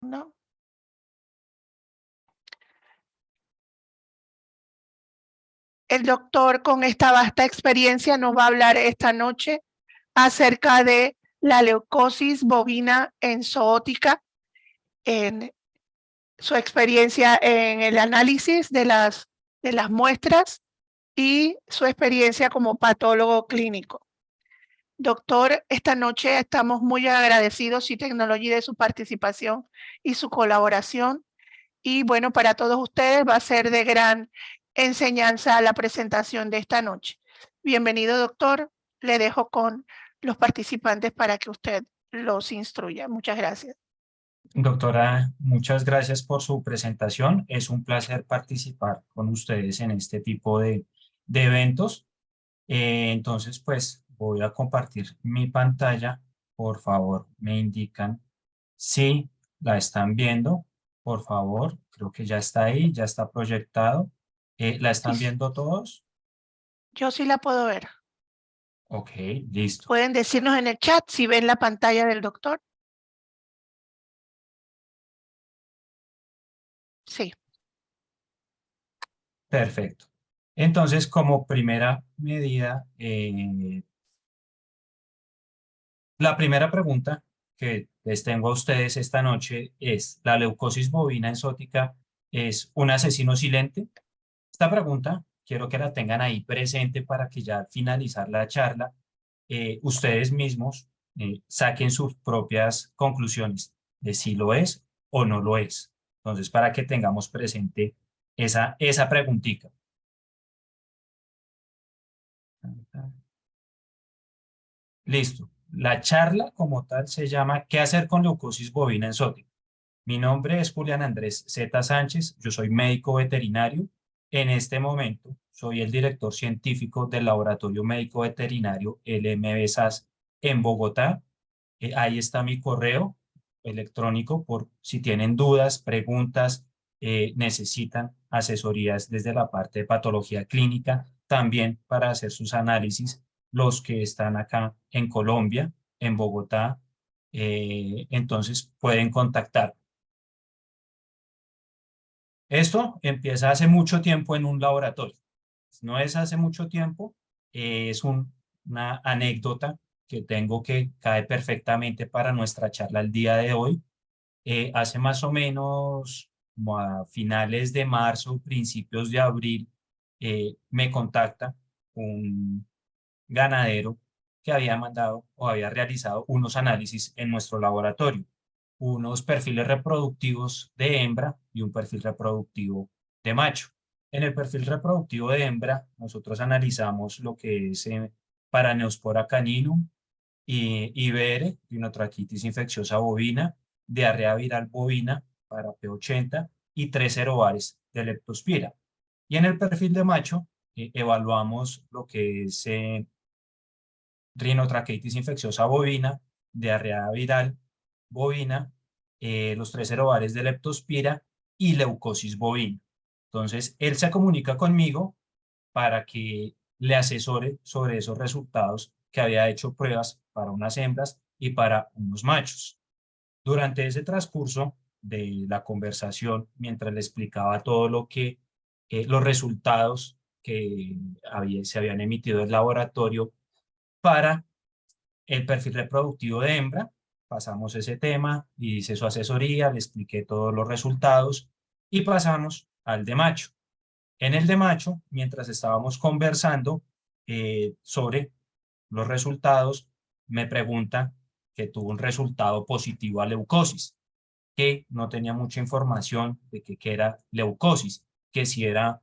¿No? El doctor con esta vasta experiencia nos va a hablar esta noche acerca de la leucosis bovina enzootica, en su experiencia en el análisis de las muestras y su experiencia como patólogo clínico. Doctor, esta noche estamos muy agradecidos y tecnología de su participación y su colaboración. Y bueno, para todos ustedes va a ser de gran enseñanza la presentación de esta noche. Bienvenido, doctor. Le dejo con los participantes para que usted los instruya. Muchas gracias. Doctora, muchas gracias por su presentación. Es un placer participar con ustedes en este tipo de eventos. Entonces, pues voy a compartir mi pantalla. Por favor, me indican si la están viendo. Por favor, creo que ya está ahí, ya está proyectado. ¿La están Sí, viendo todos? yo sí la puedo ver. Ok, listo. Pueden decirnos en el chat si ven la pantalla del doctor. Sí. Perfecto. Entonces, como primera medida, la primera pregunta que les tengo a ustedes esta noche es, ¿la leucosis bovina enzótica es un asesino silente? Esta pregunta quiero que la tengan ahí presente para que ya al finalizar la charla, ustedes mismos saquen sus propias conclusiones de si lo es o no lo es. Entonces, para que tengamos presente esa preguntita. Listo. La charla como tal se llama ¿Qué hacer con leucosis bovina enzótica? Mi nombre es Julián Andrés Z. Sánchez, yo soy médico veterinario. En este momento soy el director científico del Laboratorio Médico Veterinario LMB SAS en Bogotá. Ahí está mi correo electrónico por si tienen dudas, preguntas, necesitan asesorías desde la parte de patología clínica, también para hacer sus análisis, los que están acá en Colombia, en Bogotá, entonces pueden contactar. Esto empieza hace mucho tiempo en un laboratorio. No es hace mucho tiempo, es una anécdota que tengo que cae perfectamente para nuestra charla el día de hoy. Hace más o menos como a finales de marzo, principios de abril, me contacta un ganadero que había mandado o había realizado unos análisis en nuestro laboratorio, unos perfiles reproductivos de hembra y un perfil reproductivo de macho. En el perfil reproductivo de hembra, nosotros analizamos lo que es Paraneospora caninum, y IBR, rinotraquitis infecciosa bovina, diarrea viral bovina para P80 y 3 erobares de leptospira. Y en el perfil de macho, evaluamos lo que es rinotraquitis infecciosa bovina, diarrea viral bovina, los 3 erobares de leptospira y leucosis bovina. Entonces, él se comunica conmigo para que le asesore sobre esos resultados que había hecho pruebas para unas hembras y para unos machos. Durante ese transcurso de la conversación, mientras le explicaba todo lo que, los resultados que se habían emitido del laboratorio para el perfil reproductivo de hembra, pasamos ese tema, y hice su asesoría, le expliqué todos los resultados y pasamos al de macho. En el de macho, mientras estábamos conversando sobre los resultados, me pregunta que tuvo un resultado positivo a leucosis, que no tenía mucha información de qué era leucosis, que si era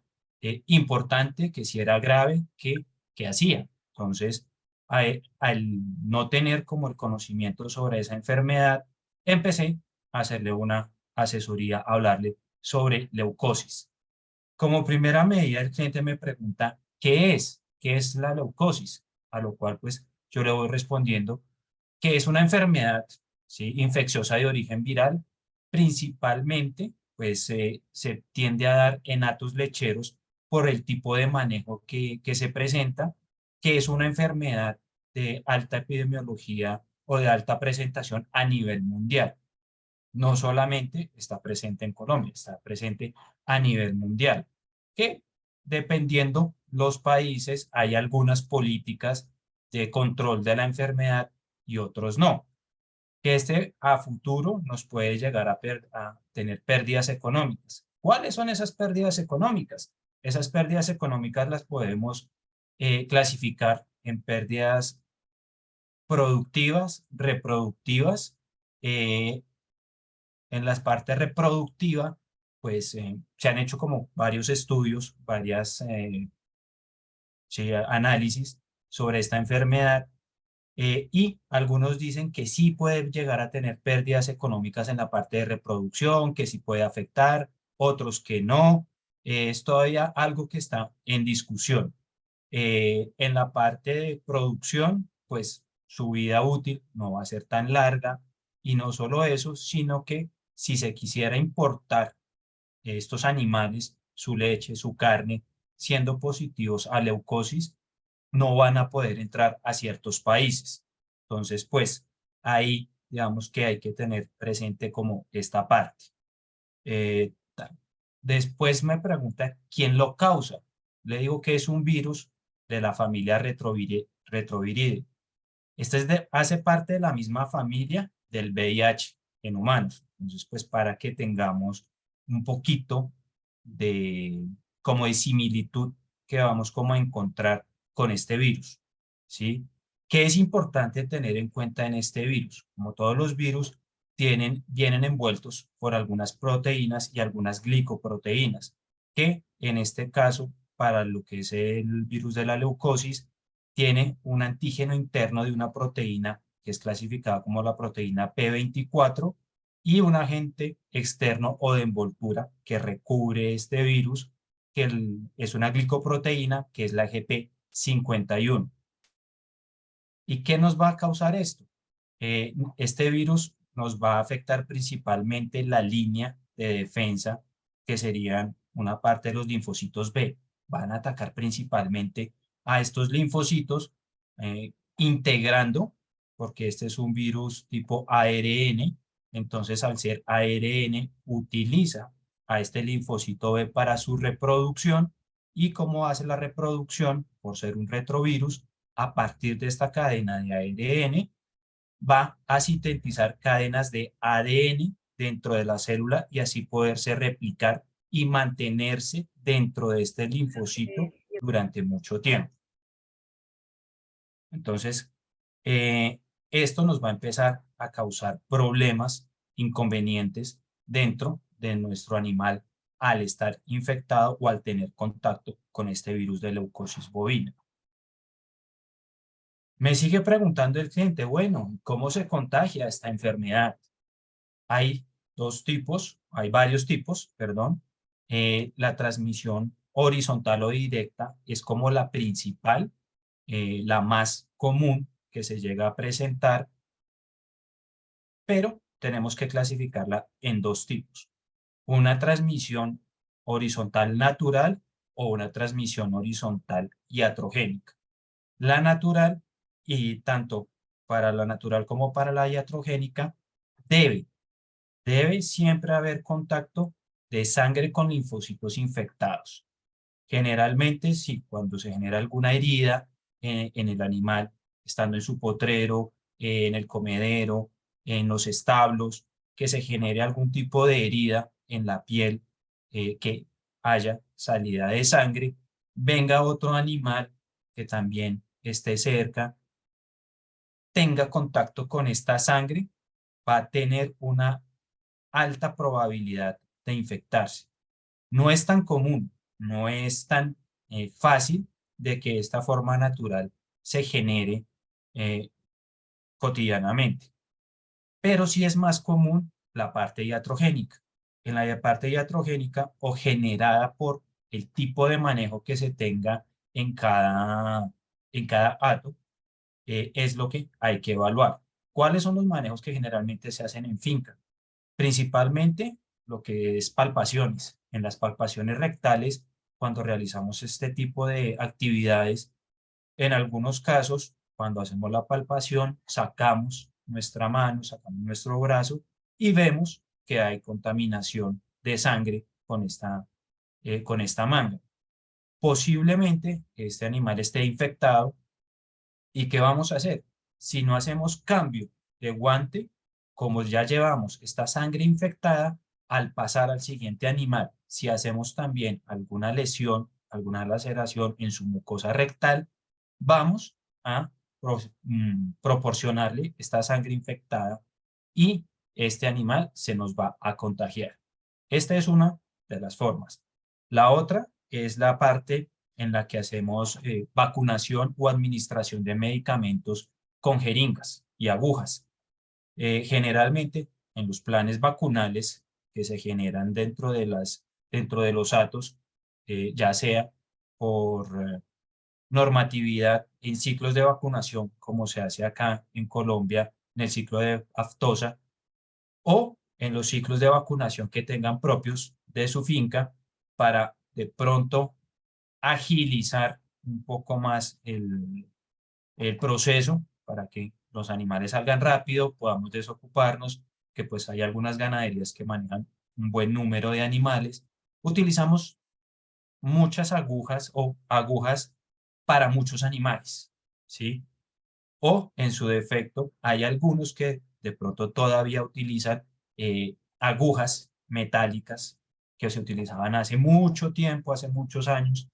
importante, que si era grave, qué hacía. Entonces, al no tener como el conocimiento sobre esa enfermedad, empecé a hacerle una asesoría, a hablarle sobre leucosis. Como primera medida, el cliente me pregunta, ¿qué es la leucosis? A lo cual, pues, yo le voy respondiendo que es una enfermedad, ¿sí?, infecciosa de origen viral, principalmente, pues, se tiende a dar en hatos lecheros por el tipo de manejo que se presenta, que es una enfermedad de alta epidemiología o de alta presentación a nivel mundial. no solamente está presente en Colombia, está presente a nivel mundial, que dependiendo los países hay algunas políticas de control de la enfermedad y otros no. Que a futuro nos puede llegar a tener pérdidas económicas. ¿Cuáles son esas pérdidas económicas? Esas pérdidas económicas las podemos clasificar en pérdidas productivas, reproductivas. eh, en las partes reproductivas, pues se han hecho como varios estudios, varias sí, análisis sobre esta enfermedad. Y algunos dicen que sí puede llegar a tener pérdidas económicas en la parte de reproducción, que sí puede afectar, otros que no. Es todavía algo que está en discusión. En la parte de producción, pues su vida útil no va a ser tan larga y no solo eso, sino que si se quisiera importar estos animales, su leche, su carne, siendo positivos a leucosis, no van a poder entrar a ciertos países. Entonces, pues ahí digamos que hay que tener presente como esta parte. Después me pregunta quién lo causa. Le digo que es un virus de la familia Retroviridae. Hace parte de la misma familia del VIH en humanos. Entonces, pues para que tengamos un poquito de, como de similitud que vamos como a encontrar con este virus, ¿sí? ¿Qué es importante tener en cuenta en este virus? Como todos los virus, vienen envueltos por algunas proteínas y algunas glicoproteínas, que en este caso, para lo que es el virus de la leucosis, tiene un antígeno interno de una proteína que es clasificada como la proteína P24 y un agente externo o de envoltura que recubre este virus, que es una glicoproteína que es la GP51. ¿Y qué nos va a causar esto? Este virus nos va a afectar principalmente la línea de defensa, que serían una parte de los linfocitos B. Van a atacar principalmente a estos linfocitos, integrando, porque este es un virus tipo ARN, entonces al ser ARN utiliza a este linfocito B para su reproducción y cómo hace la reproducción, por ser un retrovirus, a partir de esta cadena de ARN, va a sintetizar cadenas de ADN dentro de la célula y así poderse replicar y mantenerse dentro de este linfocito durante mucho tiempo. Entonces, esto nos va a empezar a causar problemas, inconvenientes dentro de nuestro animal al estar infectado o al tener contacto con este virus de leucosis bovina. Me sigue preguntando el cliente, bueno, ¿cómo se contagia esta enfermedad? Hay hay varios tipos, perdón. La transmisión horizontal o directa es como la principal, la más común que se llega a presentar, pero tenemos que clasificarla en dos tipos. Una transmisión horizontal natural o una transmisión horizontal iatrogénica. La natural, y tanto para la natural como para la iatrogénica, debe siempre haber contacto de sangre con linfocitos infectados. Generalmente, sí, cuando se genera alguna herida en el animal, estando en su potrero, en el comedero, en los establos, que se genere algún tipo de herida en la piel, que haya salida de sangre, venga otro animal que también esté cerca, tenga contacto con esta sangre, va a tener una alta probabilidad de infectarse. No es tan común, no es tan fácil de que esta forma natural se genere eh, cotidianamente, pero sí es más común la parte iatrogénica. En la parte iatrogénica o generada por el tipo de manejo que se tenga en cada hato, es lo que hay que evaluar. ¿Cuáles son los manejos que generalmente se hacen en finca? Principalmente lo que es palpaciones. En las palpaciones rectales, cuando realizamos este tipo de actividades, en algunos casos, cuando hacemos la palpación, sacamos nuestra mano, sacamos nuestro brazo y vemos que hay contaminación de sangre con esta manga. Posiblemente este animal esté infectado. ¿Y qué vamos a hacer? Si no hacemos cambio de guante, como ya llevamos esta sangre infectada, al pasar al siguiente animal, si hacemos también alguna lesión, alguna laceración en su mucosa rectal, vamos a proporcionarle esta sangre infectada y este animal se nos va a contagiar. Esta es una de las formas. La otra es la parte en la que hacemos vacunación o administración de medicamentos con jeringas y agujas. Generalmente en los planes vacunales que se generan dentro de los atos, ya sea por normatividad en ciclos de vacunación, como se hace acá en Colombia, en el ciclo de aftosa, o en los ciclos de vacunación que tengan propios de su finca, para de pronto agilizar un poco más el proceso para que los animales salgan rápido, podamos desocuparnos, que pues hay algunas ganaderías que manejan un buen número de animales. Utilizamos muchas agujas o agujas para muchos animales, ¿sí? O en su defecto, hay algunos que de pronto todavía utilizan agujas metálicas que se utilizaban hace mucho tiempo, hace muchos años,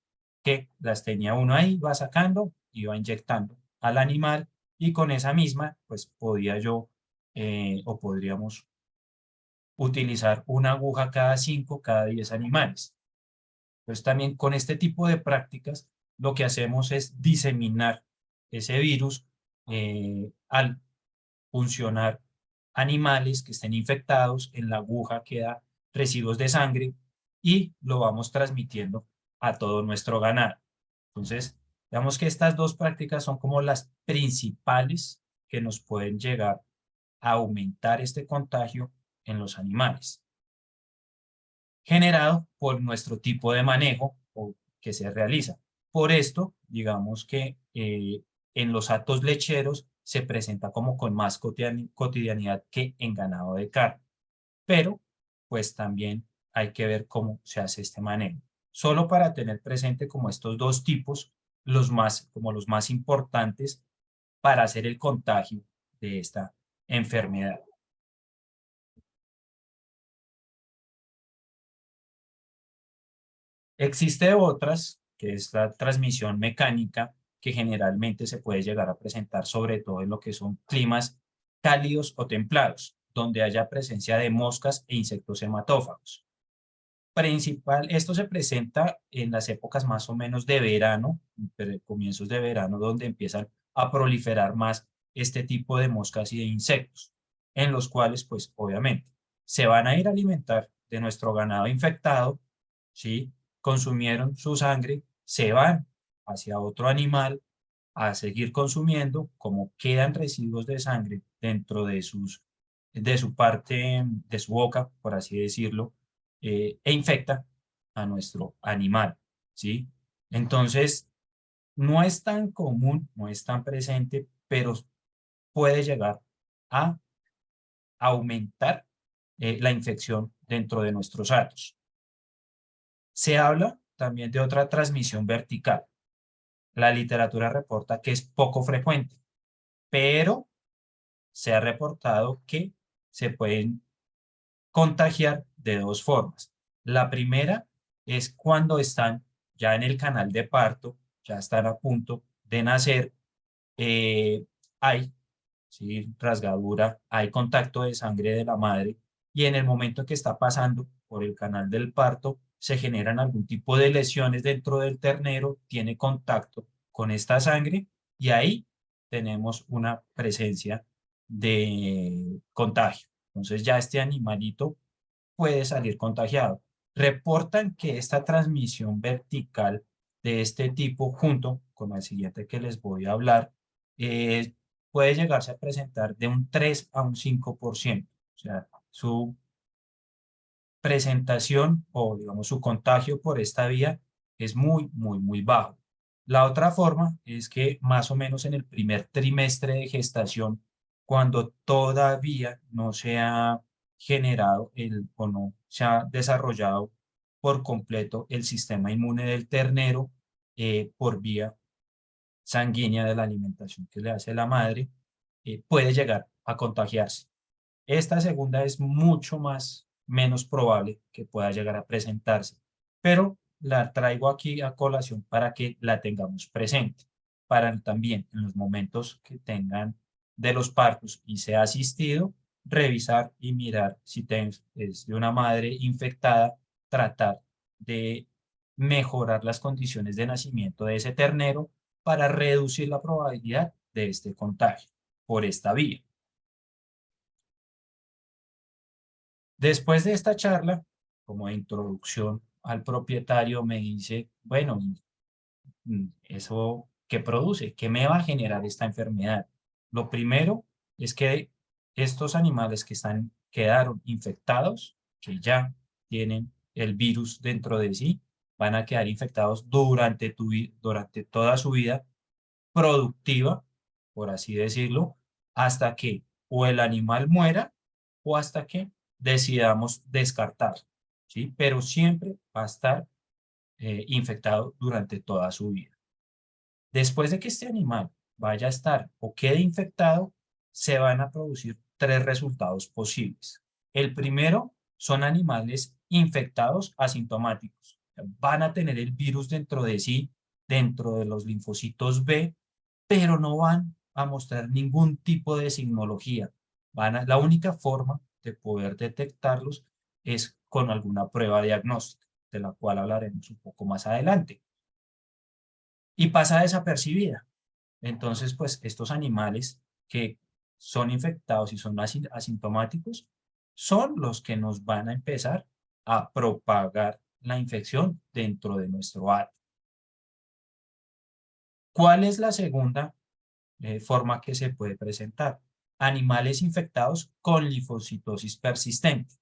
que las tenía uno ahí, va sacando y va inyectando al animal, y con esa misma, pues podía yo o podríamos utilizar una aguja cada 5, cada 10 animales. Pues también con este tipo de prácticas lo que hacemos es diseminar ese virus al funcionar animales que estén infectados. En la aguja queda residuos de sangre y lo vamos transmitiendo a todo nuestro ganado. Entonces, digamos que estas dos prácticas son como las principales que nos pueden llegar a aumentar este contagio en los animales, generado por nuestro tipo de manejo o que se realiza. Por esto, digamos que en los atos lecheros se presenta como con más cotidianidad que en ganado de carne, pero pues también hay que ver cómo se hace este manejo. Solo para tener presente como estos dos tipos, como los más importantes para hacer el contagio de esta enfermedad. Existe otras, que es la transmisión mecánica, que generalmente se puede llegar a presentar sobre todo en lo que son climas cálidos o templados, donde haya presencia de moscas e insectos hematófagos. Esto se presenta en las épocas más o menos de verano, comienzos de verano, donde empiezan a proliferar más este tipo de moscas y de insectos, en los cuales, pues, obviamente, se van a ir a alimentar de nuestro ganado infectado, ¿sí? Consumieron su sangre, se van hacia otro animal a seguir consumiendo. Como quedan residuos de sangre dentro de su parte, de su boca, por así decirlo, e infecta a nuestro animal, ¿sí? Entonces, no es tan común, no es tan presente, pero puede llegar a aumentar la infección dentro de nuestros atos. Se habla también de otra transmisión vertical. La literatura reporta que es poco frecuente, pero se ha reportado que se pueden contagiar de dos formas. La primera es cuando están ya en el canal de parto, ya están a punto de nacer, hay, ¿sí?, rasgadura, hay contacto de sangre de la madre, y en el momento que está pasando por el canal del parto se generan algún tipo de lesiones dentro del ternero, tiene contacto con esta sangre y ahí tenemos una presencia de contagio. Entonces ya este animalito puede salir contagiado. Reportan que esta transmisión vertical de este tipo, junto con la siguiente que les voy a hablar, puede llegarse a presentar de un 3 a un 5%. O sea, su presentación o, digamos, su contagio por esta vía es muy, muy, muy bajo. La otra forma es que más o menos en el primer trimestre de gestación, cuando todavía no se ha generado o no se ha desarrollado por completo el sistema inmune del ternero por vía sanguínea de la alimentación que le hace la madre, puede llegar a contagiarse. Esta segunda es mucho menos probable que pueda llegar a presentarse, pero la traigo aquí a colación para que la tengamos presente, para también en los momentos que tengan de los partos y sea asistido, revisar y mirar si es de una madre infectada, tratar de mejorar las condiciones de nacimiento de ese ternero para reducir la probabilidad de este contagio por esta vía. Después de esta charla, como de introducción al propietario, me dice, bueno, ¿eso qué produce? ¿Qué me va a generar esta enfermedad? Lo primero es que estos animales que quedaron infectados, que ya tienen el virus dentro de sí, van a quedar infectados durante toda su vida productiva, por así decirlo, hasta que o el animal muera o hasta que decidamos descartar, ¿sí? Pero siempre va a estar infectado durante toda su vida. Después de que este animal vaya a estar o quede infectado, se van a producir tres resultados posibles. El primero son animales infectados asintomáticos. Van a tener el virus dentro de sí, dentro de los linfocitos B, pero no van a mostrar ningún tipo de signología. La única forma de poder detectarlos es con alguna prueba diagnóstica, de la cual hablaremos un poco más adelante. Y pasa desapercibida. Entonces, pues estos animales que son infectados y son asintomáticos son los que nos van a empezar a propagar la infección dentro de nuestro hábitat. ¿Cuál es la segunda forma que se puede presentar? Animales infectados con linfocitosis persistente.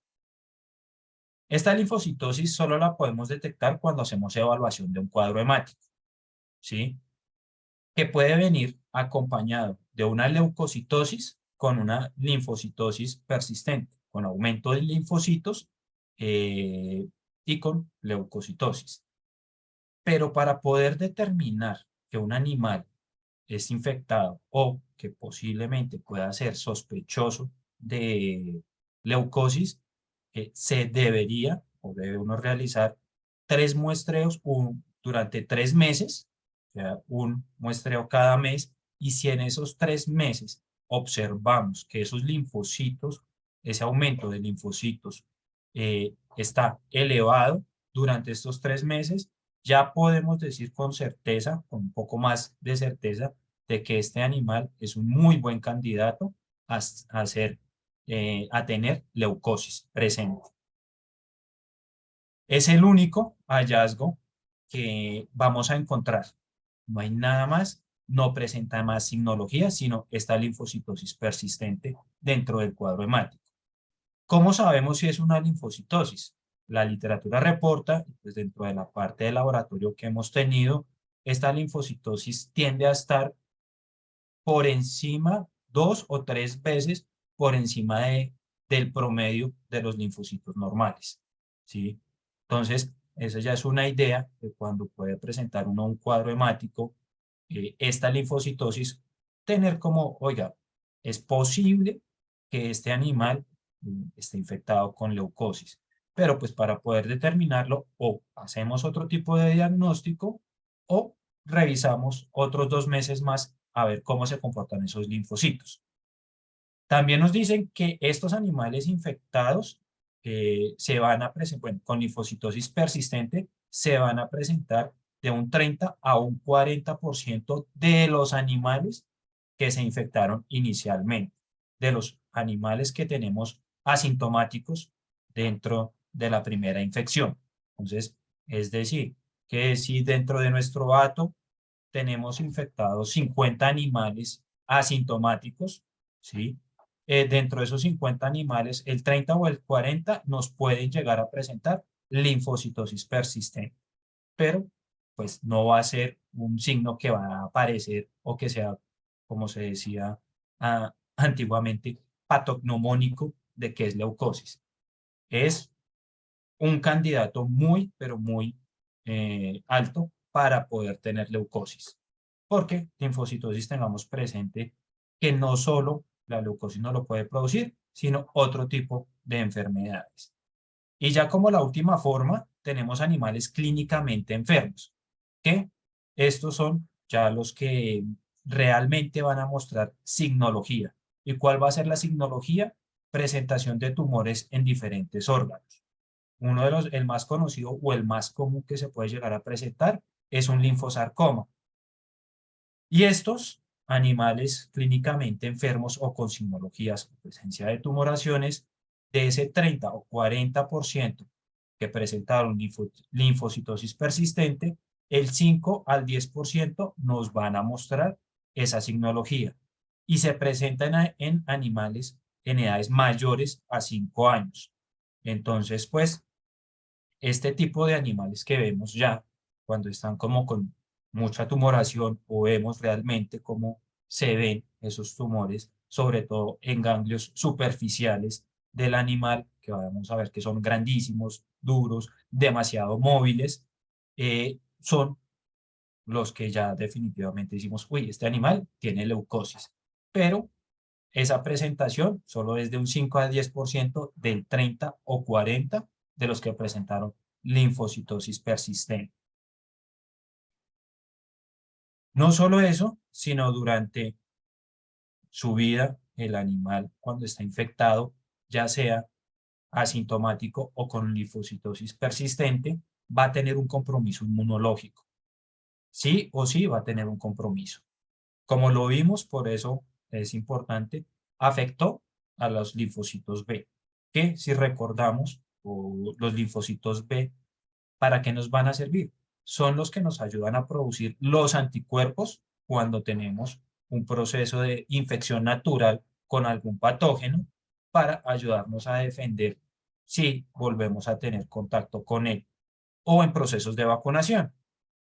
Esta linfocitosis solo la podemos detectar cuando hacemos evaluación de un cuadro hemático, ¿sí? Que puede venir acompañado de una leucocitosis con una linfocitosis persistente, con aumento de linfocitos y con leucocitosis. Pero para poder determinar que un animal es infectado o que posiblemente pueda ser sospechoso de leucosis, se debería o debe uno realizar 3 muestreos durante 3 meses, o sea, un muestreo cada mes, y si en esos 3 meses observamos que esos linfocitos, ese aumento de linfocitos está elevado durante estos 3 meses, ya podemos decir con certeza, con un poco más de certeza, de que este animal es un muy buen candidato a tener leucosis presente. Es el único hallazgo que vamos a encontrar. No hay nada más, no presenta más signología, sino esta linfocitosis persistente dentro del cuadro hemático. ¿Cómo sabemos si es una linfocitosis? La literatura reporta, pues dentro de la parte de laboratorio que hemos tenido, esta linfocitosis tiende a estar por encima, 2 o 3 veces por encima del promedio de los linfocitos normales, ¿sí? Entonces, esa ya es una idea de cuando puede presentar uno un cuadro hemático, esta linfocitosis, tener como, oiga, es posible que este animal esté infectado con leucosis, pero pues para poder determinarlo, o hacemos otro tipo de diagnóstico, o revisamos otros 2 meses más a ver cómo se comportan esos linfocitos. También nos dicen que estos animales infectados se van a presentar, bueno, con linfocitosis persistente, se van a presentar de un 30 a un 40% de los animales que se infectaron inicialmente, de los animales que tenemos asintomáticos dentro de la primera infección. Entonces, es decir, que si dentro de nuestro hato tenemos infectados 50 animales asintomáticos, ¿sí? Dentro de esos 50 animales, el 30 o el 40 nos pueden llegar a presentar linfocitosis persistente, pero pues no va a ser un signo que va a aparecer o que sea, como se decía antiguamente, patognomónico de qué es leucosis. Es un candidato muy, pero muy alto para poder tener leucosis. Porque linfocitosis tengamos presente que no solo la leucosis no lo puede producir, sino otro tipo de enfermedades. Y ya como la última forma, tenemos animales clínicamente enfermos, que estos son ya los que realmente van a mostrar signología. ¿Y cuál va a ser la signología? Presentación de tumores en diferentes órganos. Uno de los, el más conocido o el más común que se puede llegar a presentar es un linfosarcoma. Y estos animales clínicamente enfermos o con signologías o presencia de tumoraciones, de ese 30 o 40% que presentaron linfocitosis persistente, el 5 al 10% nos van a mostrar esa signología. Y se presentan en animales en edades mayores a 5 años. Entonces, pues, este tipo de animales que vemos ya, cuando están como con mucha tumoración o vemos realmente cómo se ven esos tumores, sobre todo en ganglios superficiales del animal, que vamos a ver que son grandísimos, duros, demasiado móviles, son los que ya definitivamente decimos, uy, este animal tiene leucosis. Pero esa presentación solo es de un 5 al 10% del 30 o 40 de los que presentaron linfocitosis persistente. No solo eso, sino durante su vida, el animal cuando está infectado, ya sea asintomático o con linfocitosis persistente, va a tener un compromiso inmunológico. Sí o sí va a tener un compromiso. Como lo vimos, por eso es importante, afectó a los linfocitos B, que si recordamos, los linfocitos B, ¿para qué nos van a servir? Son los que nos ayudan a producir los anticuerpos cuando tenemos un proceso de infección natural con algún patógeno para ayudarnos a defender si volvemos a tener contacto con él o en procesos de vacunación,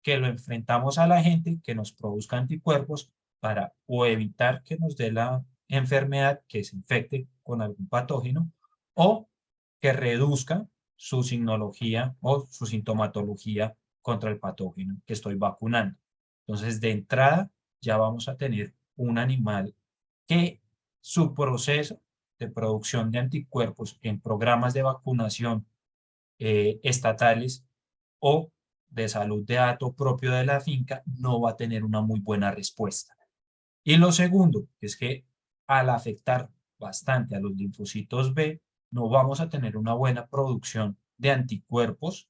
que lo enfrentamos a la gente que nos produzca anticuerpos para o evitar que nos dé la enfermedad, que se infecte con algún patógeno, o que reduzca su signología o su sintomatología contra el patógeno que estoy vacunando. Entonces, de entrada, ya vamos a tener un animal que su proceso de producción de anticuerpos en programas de vacunación estatales o de salud de dato propio de la finca no va a tener una muy buena respuesta. Y lo segundo es que al afectar bastante a los linfocitos B, no vamos a tener una buena producción de anticuerpos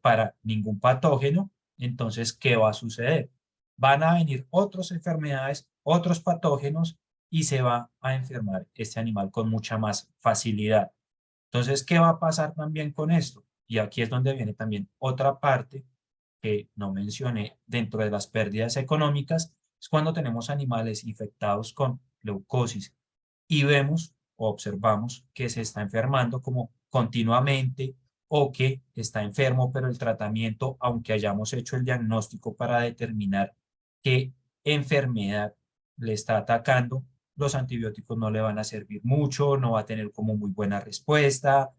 para ningún patógeno. Entonces, ¿qué va a suceder? Van a venir otras enfermedades, otros patógenos y se va a enfermar este animal con mucha más facilidad. Entonces, ¿qué va a pasar también con esto? Y aquí es donde viene también otra parte que no mencioné dentro de las pérdidas económicas, es cuando tenemos animales infectados con leucosis y vemos o observamos que se está enfermando como continuamente o que está enfermo, pero el tratamiento, aunque hayamos hecho el diagnóstico para determinar qué enfermedad le está atacando, los antibióticos no le van a servir mucho, no va a tener como muy buena respuesta,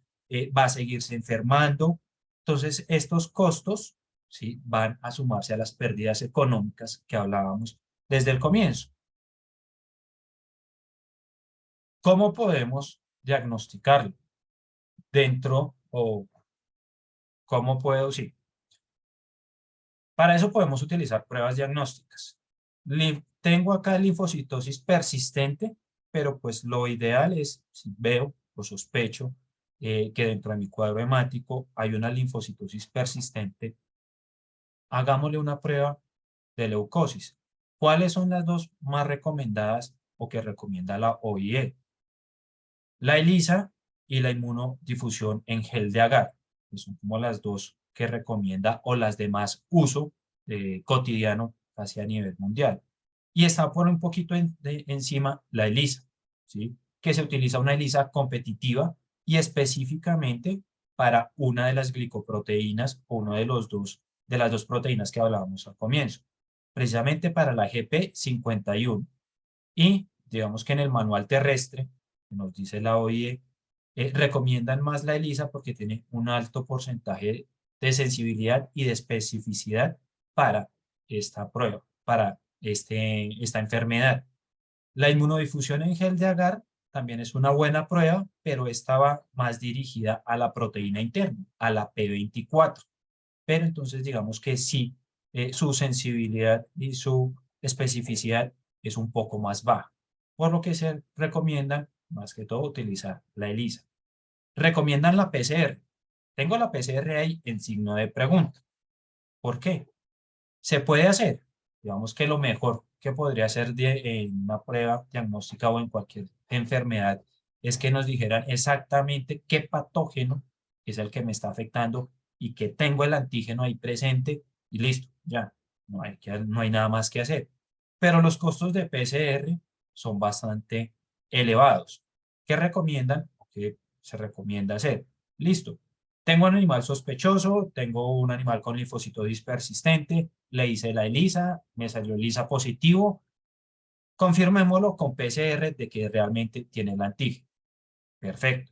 va a seguirse enfermando. Entonces, estos costos, ¿sí?, van a sumarse a las pérdidas económicas que hablábamos desde el comienzo. ¿Cómo podemos diagnosticarlo? Dentro o cómo puedo, sí. Para eso podemos utilizar pruebas diagnósticas. Tengo acá linfocitosis persistente, pero pues lo ideal es, si veo o sospecho que dentro de mi cuadro hemático hay una linfocitosis persistente, hagámosle una prueba de leucosis. ¿Cuáles son las dos más recomendadas o que recomienda la OIE? La ELISA y la inmunodifusión en gel de agar, que son como las dos que recomienda o las de más uso cotidiano casi a nivel mundial. Y está por un poquito encima la ELISA, ¿sí?, que se utiliza una ELISA competitiva y específicamente para una de las glicoproteínas o uno de las dos proteínas que hablábamos al comienzo, precisamente para la GP51. Y digamos que en el manual terrestre, que nos dice la OIE, recomiendan más la ELISA porque tiene un alto porcentaje de sensibilidad y de especificidad para esta prueba, para esta enfermedad. La inmunodifusión en gel de agar también es una buena prueba, pero esta va más dirigida a la proteína interna, a la P24. Pero entonces digamos que sí, su sensibilidad y su especificidad es un poco más baja, por lo que se recomiendan más que todo utilizar la ELISA. Recomiendan la PCR. Tengo la PCR ahí en signo de pregunta. ¿Por qué? Se puede hacer. Digamos que lo mejor que podría hacer en una prueba diagnóstica o en cualquier enfermedad es que nos dijeran exactamente qué patógeno es el que me está afectando y que tengo el antígeno ahí presente y listo, ya, no hay nada más que hacer. Pero los costos de PCR son bastante elevados. ¿Qué recomiendan? ¿Qué se recomienda hacer? Listo. Tengo un animal sospechoso, tengo un animal con linfocitosis persistente, le hice la ELISA, me salió ELISA positivo, confirmémoslo con PCR de que realmente tiene el antígeno. Perfecto,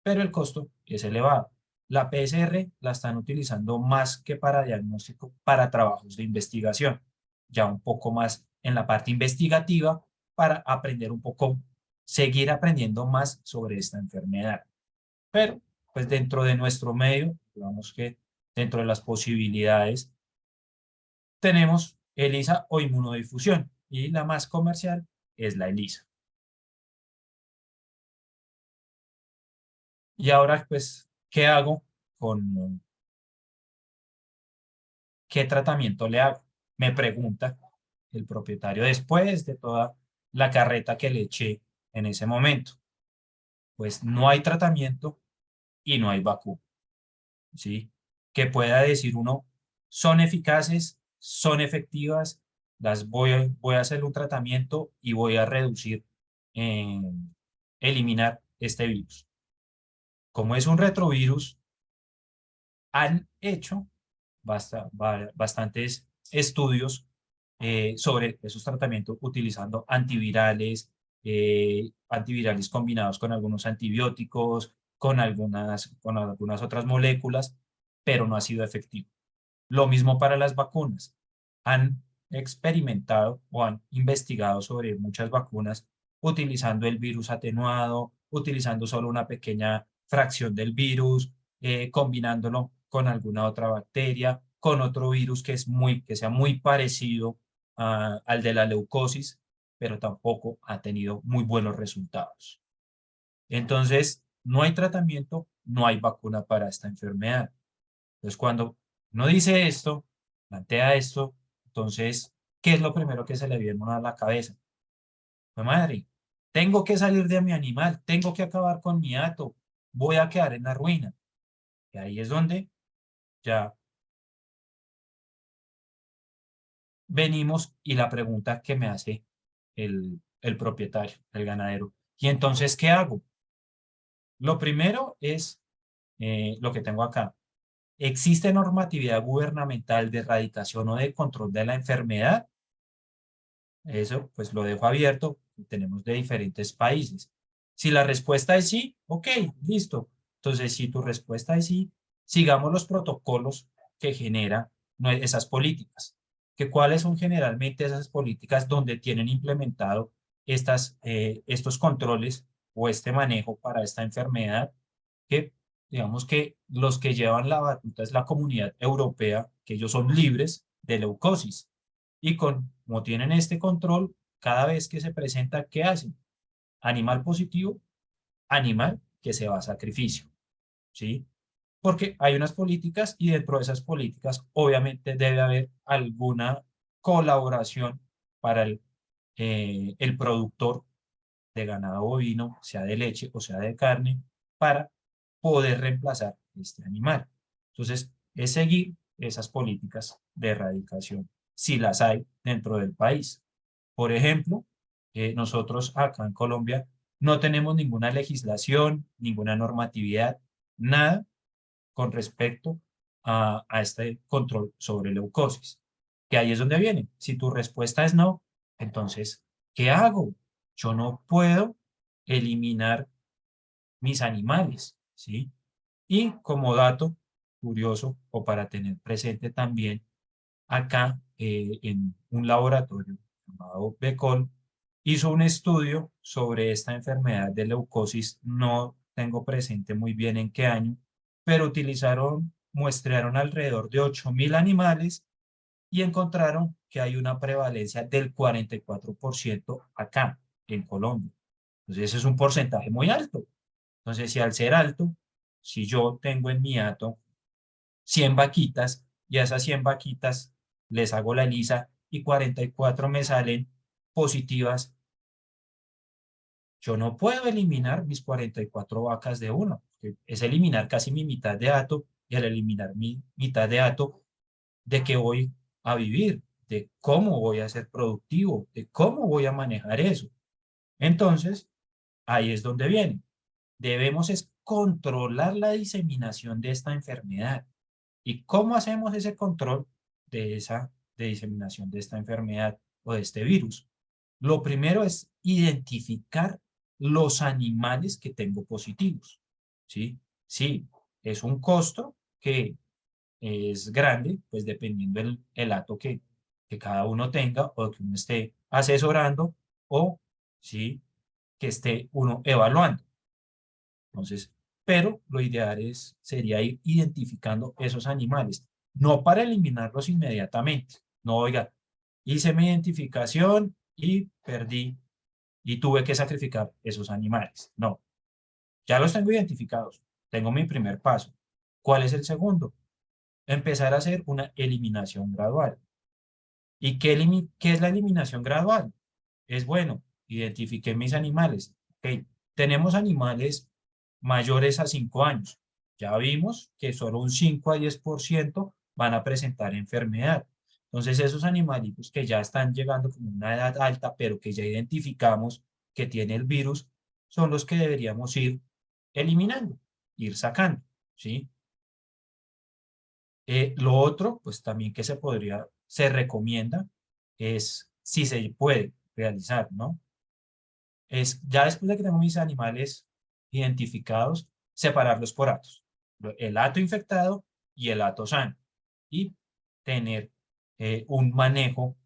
pero el costo es elevado. La PCR la están utilizando más que para diagnóstico, para trabajos de investigación, ya un poco más en la parte investigativa para aprender un poco, seguir aprendiendo más sobre esta enfermedad. Pero, pues dentro de nuestro medio, digamos que dentro de las posibilidades, tenemos ELISA o inmunodifusión y la más comercial es la ELISA. Y ahora, pues, ¿qué hago con qué tratamiento le hago? Me pregunta el propietario después de toda la carreta que le eché en ese momento. Pues no hay tratamiento y no hay vacuna, ¿sí? Que pueda decir uno, son eficaces, son efectivas, voy a hacer un tratamiento y voy a reducir, eh, eliminar este virus. Como es un retrovirus, han hecho bastantes estudios sobre esos tratamientos utilizando antivirales combinados con algunos antibióticos, con algunas otras moléculas, pero no ha sido efectivo. Lo mismo para las vacunas. Han experimentado o han investigado sobre muchas vacunas utilizando el virus atenuado, utilizando solo una pequeña fracción del virus, combinándolo con alguna otra bacteria, con otro virus que sea muy parecido al de la leucosis, pero tampoco ha tenido muy buenos resultados. Entonces, no hay tratamiento, no hay vacuna para esta enfermedad. Entonces, cuando uno dice esto, plantea esto, entonces, ¿qué es lo primero que se le viene a la cabeza? Pues madre, tengo que salir de mi animal, tengo que acabar con mi hato, voy a quedar en la ruina. Y ahí es donde ya venimos y la pregunta que me hace el propietario, el ganadero. ¿Y entonces qué hago? Lo primero es lo que tengo acá. ¿Existe normatividad gubernamental de erradicación o de control de la enfermedad? Eso pues lo dejo abierto, tenemos de diferentes países. Si la respuesta es sí, ok, listo. Entonces, si tu respuesta es sí, sigamos los protocolos que generan esas políticas. ¿Cuáles son generalmente esas políticas donde tienen implementado estos controles o este manejo para esta enfermedad? Que digamos que los que llevan la batuta es la Comunidad Europea, que ellos son libres de leucosis. Y como tienen este control, cada vez que se presenta, ¿qué hacen? Animal positivo, animal que se va a sacrificio, ¿sí? Porque hay unas políticas y dentro de esas políticas obviamente debe haber alguna colaboración para el productor de ganado bovino, sea de leche o sea de carne, para poder reemplazar este animal. Entonces, es seguir esas políticas de erradicación, si las hay dentro del país. Por ejemplo, nosotros acá en Colombia no tenemos ninguna legislación, ninguna normatividad, nada con respecto a este control sobre leucosis. Que ahí es donde viene. Si tu respuesta es no, entonces, ¿qué hago? Yo no puedo eliminar mis animales, ¿sí? Y como dato curioso o para tener presente también, acá en un laboratorio llamado Becol, hizo un estudio sobre esta enfermedad de leucosis, no tengo presente muy bien en qué año, pero muestrearon alrededor de 8.000 animales y encontraron que hay una prevalencia del 44% acá en Colombia. Entonces, ese es un porcentaje muy alto. Entonces, si al ser alto, si yo tengo en mi hato 100 vaquitas y a esas 100 vaquitas les hago la ELISA y 44 me salen positivas, yo no puedo eliminar mis 44 vacas de uno, porque es eliminar casi mi mitad de hato y al eliminar mi mitad de hato, ¿de qué voy a vivir? ¿De cómo voy a ser productivo? ¿De cómo voy a manejar eso? Entonces, ahí es donde viene. Debemos es controlar la diseminación de esta enfermedad. ¿Y cómo hacemos ese control de esa diseminación de esta enfermedad o de este virus? Lo primero es identificar los animales que tengo positivos. ¿Sí? Sí, es un costo que es grande, pues dependiendo el hato que cada uno tenga o que uno esté asesorando o sí, que esté uno evaluando. Entonces, pero lo ideal sería ir identificando esos animales, no para eliminarlos inmediatamente. No, oiga, hice mi identificación y perdí y tuve que sacrificar esos animales. No, ya los tengo identificados. Tengo mi primer paso. ¿Cuál es el segundo? Empezar a hacer una eliminación gradual. ¿Y qué es la eliminación gradual? Es bueno, identifiqué mis animales. Ok, tenemos animales mayores a 5 años. Ya vimos que solo un 5 a 10% van a presentar enfermedad. Entonces, esos animalitos que ya están llegando con una edad alta, pero que ya identificamos que tiene el virus, son los que deberíamos ir eliminando, ir sacando, ¿sí? Lo otro, pues también que se recomienda, es si se puede realizar, ¿no? Es ya después de que tengo mis animales identificados, separarlos por hatos. El hato infectado y el hato sano. Y tener un manejo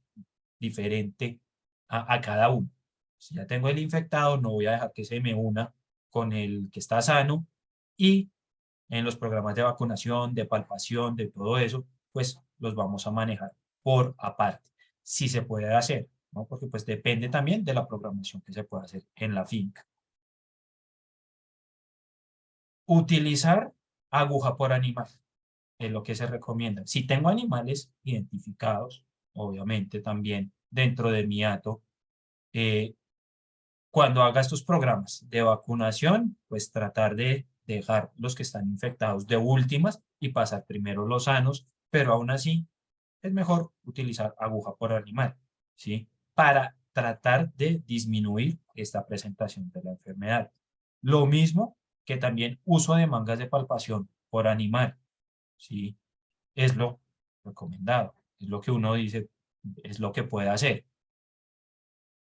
diferente a cada uno. Si ya tengo el infectado, no voy a dejar que se me una con el que está sano y en los programas de vacunación, de palpación, de todo eso, pues los vamos a manejar por aparte, si se puede hacer, ¿no? Porque pues depende también de la programación que se pueda hacer en la finca. Utilizar aguja por animal es lo que se recomienda. Si tengo animales identificados, obviamente también dentro de mi hato, eh, cuando haga estos programas de vacunación, pues tratar de dejar los que están infectados de últimas y pasar primero los sanos, pero aún así es mejor utilizar aguja por animal, ¿sí? Para tratar de disminuir esta presentación de la enfermedad. Lo mismo que también uso de mangas de palpación por animal, ¿sí? Es lo recomendado, es lo que uno dice, es lo que puede hacer.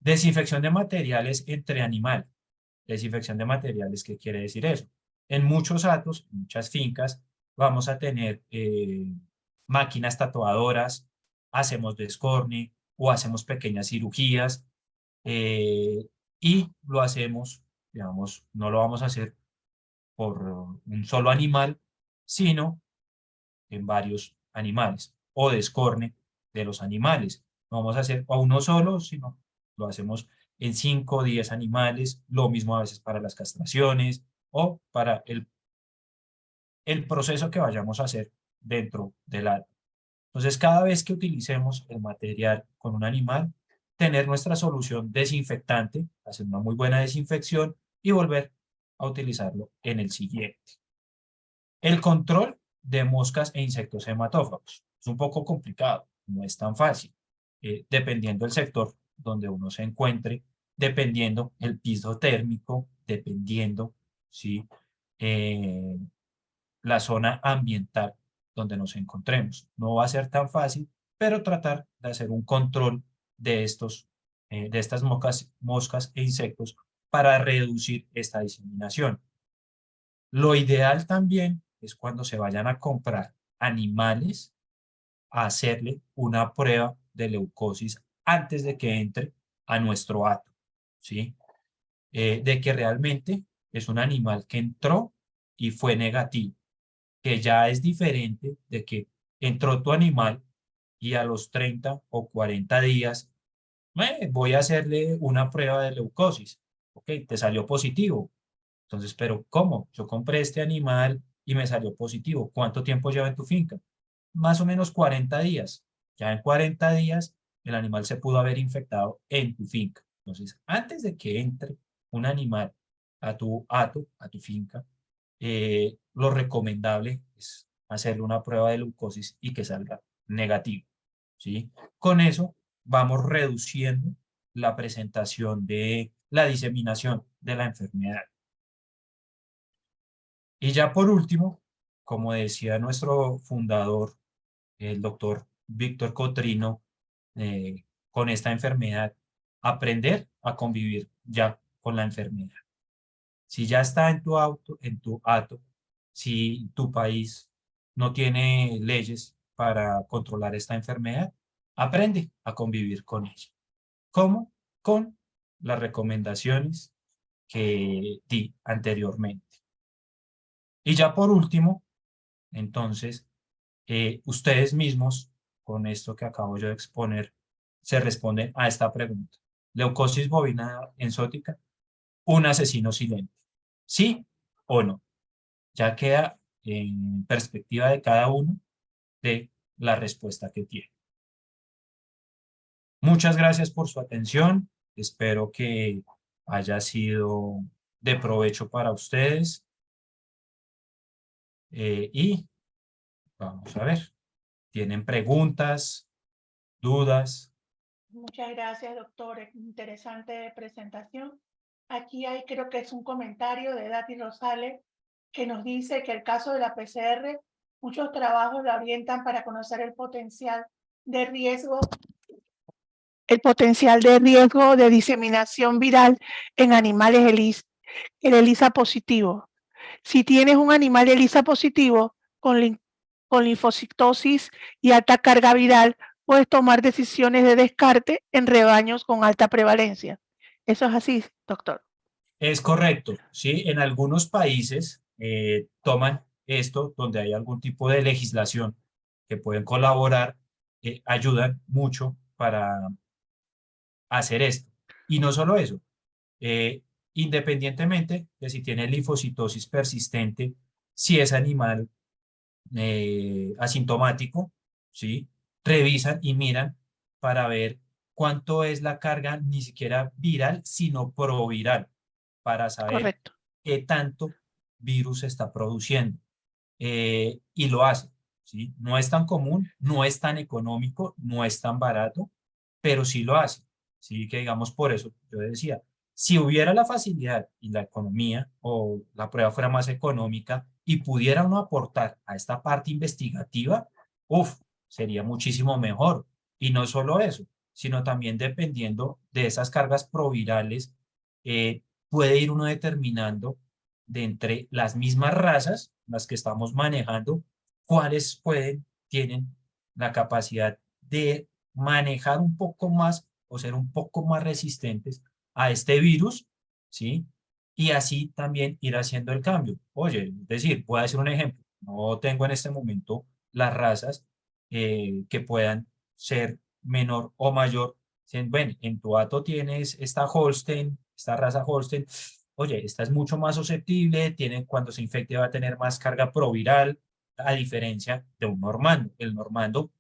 Desinfección de materiales entre animales. Desinfección de materiales, ¿qué quiere decir eso? En muchos hatos, en muchas fincas, vamos a tener máquinas tatuadoras, hacemos descorne o hacemos pequeñas cirugías y lo hacemos, digamos, no lo vamos a hacer por un solo animal, sino en varios animales o descorne de los animales. No vamos a hacer a uno solo, sino lo hacemos en 5 o 10 animales, lo mismo a veces para las castraciones o para el proceso que vayamos a hacer dentro del área. Entonces, cada vez que utilicemos el material con un animal, tener nuestra solución desinfectante, hacer una muy buena desinfección y volver a utilizarlo en el siguiente. El control de moscas e insectos hematófagos. Es un poco complicado, no es tan fácil, dependiendo del sector donde uno se encuentre, dependiendo el piso térmico, dependiendo, ¿sí? Eh, la zona ambiental donde nos encontremos. No va a ser tan fácil, pero tratar de hacer un control de estas moscas e insectos para reducir esta diseminación. Lo ideal también es cuando se vayan a comprar animales, a hacerle una prueba de leucosis antes de que entre a nuestro hato, ¿sí? De que realmente es un animal que entró y fue negativo, que ya es diferente de que entró tu animal y a los 30 o 40 días voy a hacerle una prueba de leucosis. Ok, te salió positivo. Entonces, pero ¿cómo? Yo compré este animal y me salió positivo. ¿Cuánto tiempo lleva en tu finca? Más o menos 40 días. Ya en 40 días el animal se pudo haber infectado en tu finca. Entonces, antes de que entre un animal a tu hato, a tu finca, lo recomendable es hacerle una prueba de leucosis y que salga negativo, ¿sí? Con eso vamos reduciendo la presentación de la diseminación de la enfermedad. Y ya por último, como decía nuestro fundador, el doctor Víctor Cotrino, con esta enfermedad, aprender a convivir ya con la enfermedad. Si ya está en tu auto, en tu hato, si tu país no tiene leyes para controlar esta enfermedad, aprende a convivir con ella. ¿Cómo? Con las recomendaciones que di anteriormente. Y ya por último, entonces, ustedes mismos, con esto que acabo yo de exponer, se responden a esta pregunta. ¿Leucosis bovina enzótica, un asesino silente? ¿Sí o no? Ya queda en perspectiva de cada uno de la respuesta que tiene. Muchas gracias por su atención. Espero que haya sido de provecho para ustedes. Y vamos a ver, ¿tienen preguntas, dudas? Muchas gracias, doctor. Interesante presentación. Aquí hay, creo que es un comentario de Dati Rosales que nos dice que el caso de la PCR, muchos trabajos la orientan para conocer el potencial de riesgo de diseminación viral en animales el ELISA positivo. Si tienes un animal ELISA positivo con linfocitosis y alta carga viral, puedes tomar decisiones de descarte en rebaños con alta prevalencia. Eso es así, doctor. Es correcto, ¿sí? En algunos países toman esto donde hay algún tipo de legislación que pueden colaborar, ayudan mucho para hacer esto. Y no solo eso, eh, independientemente de si tiene linfocitosis persistente, si es animal asintomático, ¿sí? Revisan y miran para ver cuánto es la carga, ni siquiera viral, sino proviral, para saber Correcto. qué tanto virus está produciendo. Y lo hace, ¿sí? No es tan común, no es tan económico, no es tan barato, pero sí lo hace, ¿sí? Que digamos, por eso yo decía, si hubiera la facilidad y la economía o la prueba fuera más económica y pudiera uno aportar a esta parte investigativa, uff, sería muchísimo mejor. Y no solo eso, sino también dependiendo de esas cargas provirales, puede ir uno determinando de entre las mismas razas, las que estamos manejando, cuáles tienen la capacidad de manejar un poco más o ser un poco más resistentes a este virus, ¿sí? Y así también ir haciendo el cambio. Oye, es decir, voy a decir un ejemplo. No tengo en este momento las razas que puedan ser menor o mayor. Bueno, en tu hato tienes esta Holstein, esta raza Holstein. Oye, esta es mucho más susceptible, cuando se infecte va a tener más carga proviral, a diferencia de un normando. El normando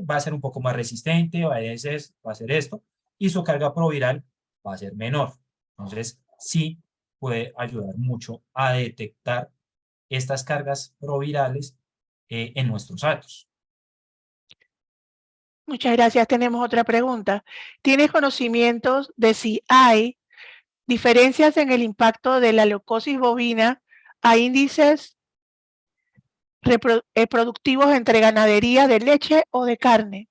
va a ser un poco más resistente, va a ser esto, y su carga proviral va a ser menor. Entonces, sí puede ayudar mucho a detectar estas cargas provirales en nuestros atos. Muchas gracias. Tenemos otra pregunta. ¿Tienes conocimientos de si hay diferencias en el impacto de la leucosis bovina a índices productivos entre ganadería de leche o de carne?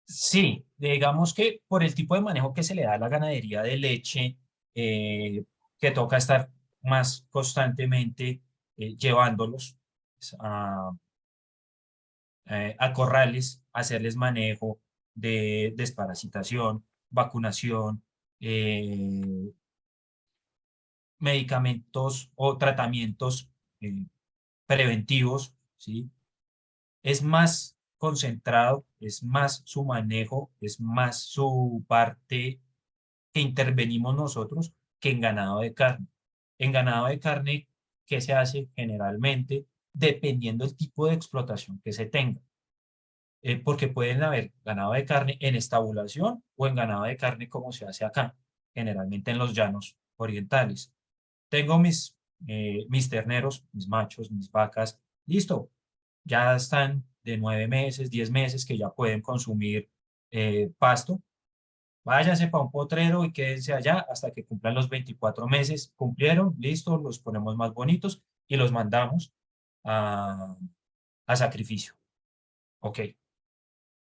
Sí, digamos que por el tipo de manejo que se le da a la ganadería de leche, que toca estar más constantemente llevándolos a, a corrales, hacerles manejo de desparasitación, vacunación, medicamentos o tratamientos preventivos, ¿sí? Es más concentrado, es más su manejo, es más su parte que intervenimos nosotros que en ganado de carne. En ganado de carne, ¿qué se hace generalmente? Dependiendo del tipo de explotación que se tenga. Porque pueden haber ganado de carne en estabulación o en ganado de carne como se hace acá, generalmente en los llanos orientales. Tengo mis terneros, mis machos, mis vacas, listo, ya están de 9 meses, 10 meses que ya pueden consumir pasto. Váyanse para un potrero y quédense allá hasta que cumplan los 24 meses. Cumplieron, listo, los ponemos más bonitos y los mandamos a, a sacrificio. Ok.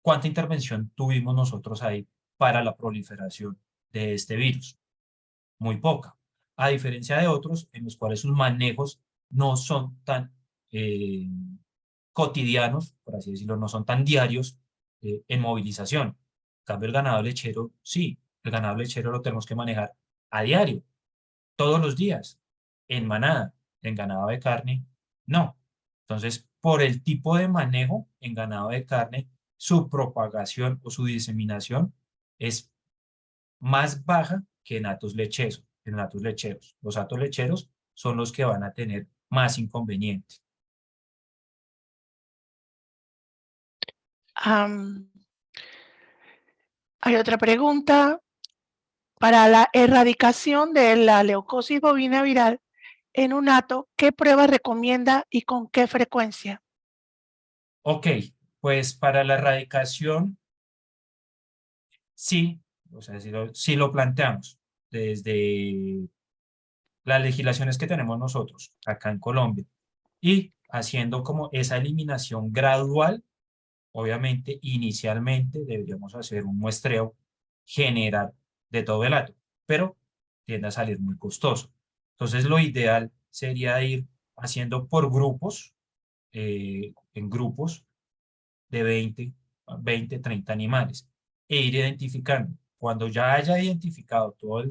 ¿Cuánta intervención tuvimos nosotros ahí para la proliferación de este virus? Muy poca. A diferencia de otros en los cuales sus manejos no son tan eh, cotidianos, por así decirlo, no son tan diarios en movilización. En cambio, el ganado lechero, sí, el ganado lechero lo tenemos que manejar a diario, todos los días, en manada. En ganado de carne, no. Entonces, por el tipo de manejo en ganado de carne, su propagación o su diseminación es más baja que en atos lecheros. En atos lecheros. Los atos lecheros son los que van a tener más inconvenientes. Hay otra pregunta. Para la erradicación de la leucosis bovina viral en un hato, ¿qué prueba recomienda y con qué frecuencia? Ok, pues para la erradicación, sí, o sea, si lo planteamos desde las legislaciones que tenemos nosotros acá en Colombia y haciendo como esa eliminación gradual, obviamente, inicialmente deberíamos hacer un muestreo general de todo el hato, pero tiende a salir muy costoso. Entonces, lo ideal sería ir haciendo por grupos, en grupos de 20, 30 animales e ir identificando. Cuando ya haya identificado todo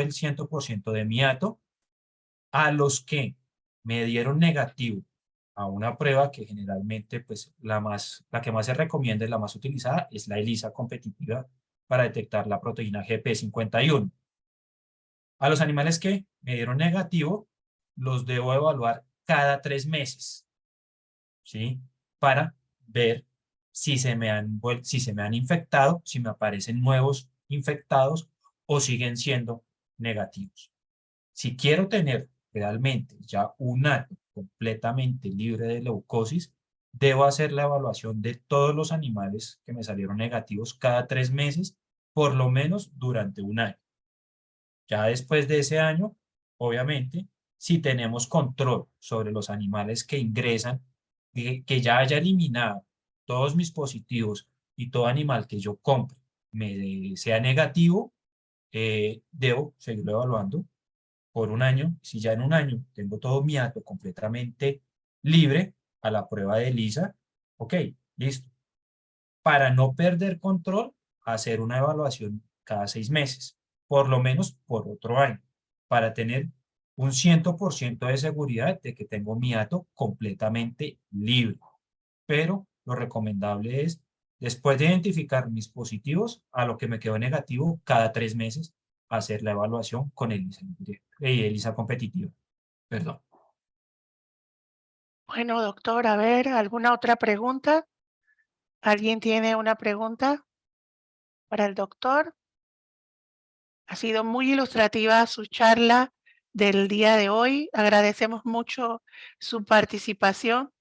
el 100% de mi hato, a los que me dieron negativo a una prueba que generalmente pues la que más se recomienda y la más utilizada es la ELISA competitiva para detectar la proteína GP51. A los animales que me dieron negativo los debo evaluar cada 3 meses, ¿sí? Para ver si se me han infectado, si me aparecen nuevos infectados o siguen siendo negativos. Si quiero tener realmente ya un hato completamente libre de leucosis, debo hacer la evaluación de todos los animales que me salieron negativos cada 3 meses, por lo menos durante un año. Ya después de ese año, obviamente, si tenemos control sobre los animales que ingresan, que ya haya eliminado todos mis positivos y todo animal que yo compre sea negativo, debo seguirlo evaluando por un año. Si ya en un año tengo todo mi hato completamente libre a la prueba de ELISA, ok, listo. Para no perder control, hacer una evaluación cada 6 meses, por lo menos por otro año, para tener un 100% de seguridad de que tengo mi hato completamente libre. Pero lo recomendable es, después de identificar mis positivos, a lo que me quedó negativo, cada 3 meses, hacer la evaluación con ELISA competitiva. Perdón. Bueno, doctor, a ver, ¿alguna otra pregunta? ¿Alguien tiene una pregunta para el doctor? Ha sido muy ilustrativa su charla del día de hoy. Agradecemos mucho su participación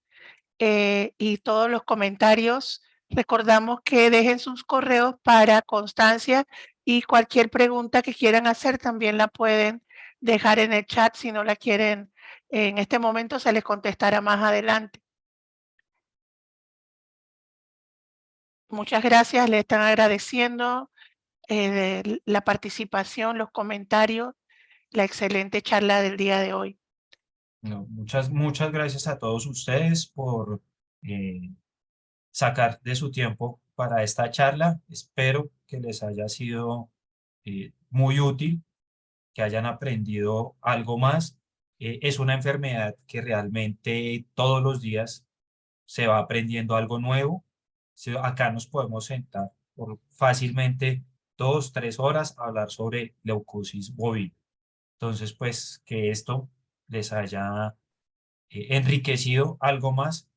y todos los comentarios. Recordamos que dejen sus correos para constancia y cualquier pregunta que quieran hacer también la pueden dejar en el chat si no la quieren en este momento, se les contestará más adelante. Muchas gracias, le están agradeciendo la participación, los comentarios la excelente charla del día de hoy. No, muchas gracias a todos ustedes por sacar de su tiempo para esta charla. Espero que les haya sido muy útil, que hayan aprendido algo más. Es una enfermedad que realmente todos los días se va aprendiendo algo nuevo. Acá nos podemos sentar por fácilmente 2, 3 horas a hablar sobre leucosis bovina. Entonces, pues que esto les haya enriquecido algo más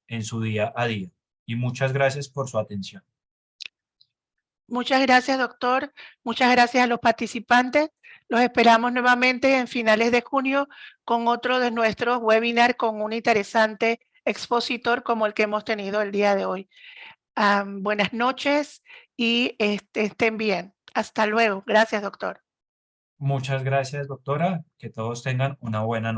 en su día a día. Y muchas gracias por su atención. Muchas gracias, doctor. Muchas gracias a los participantes. Los esperamos nuevamente en finales de junio con otro de nuestros webinars con un interesante expositor como el que hemos tenido el día de hoy. Buenas noches y estén bien. Hasta luego. Gracias, doctor. Muchas gracias, doctora. Que todos tengan una buena noche.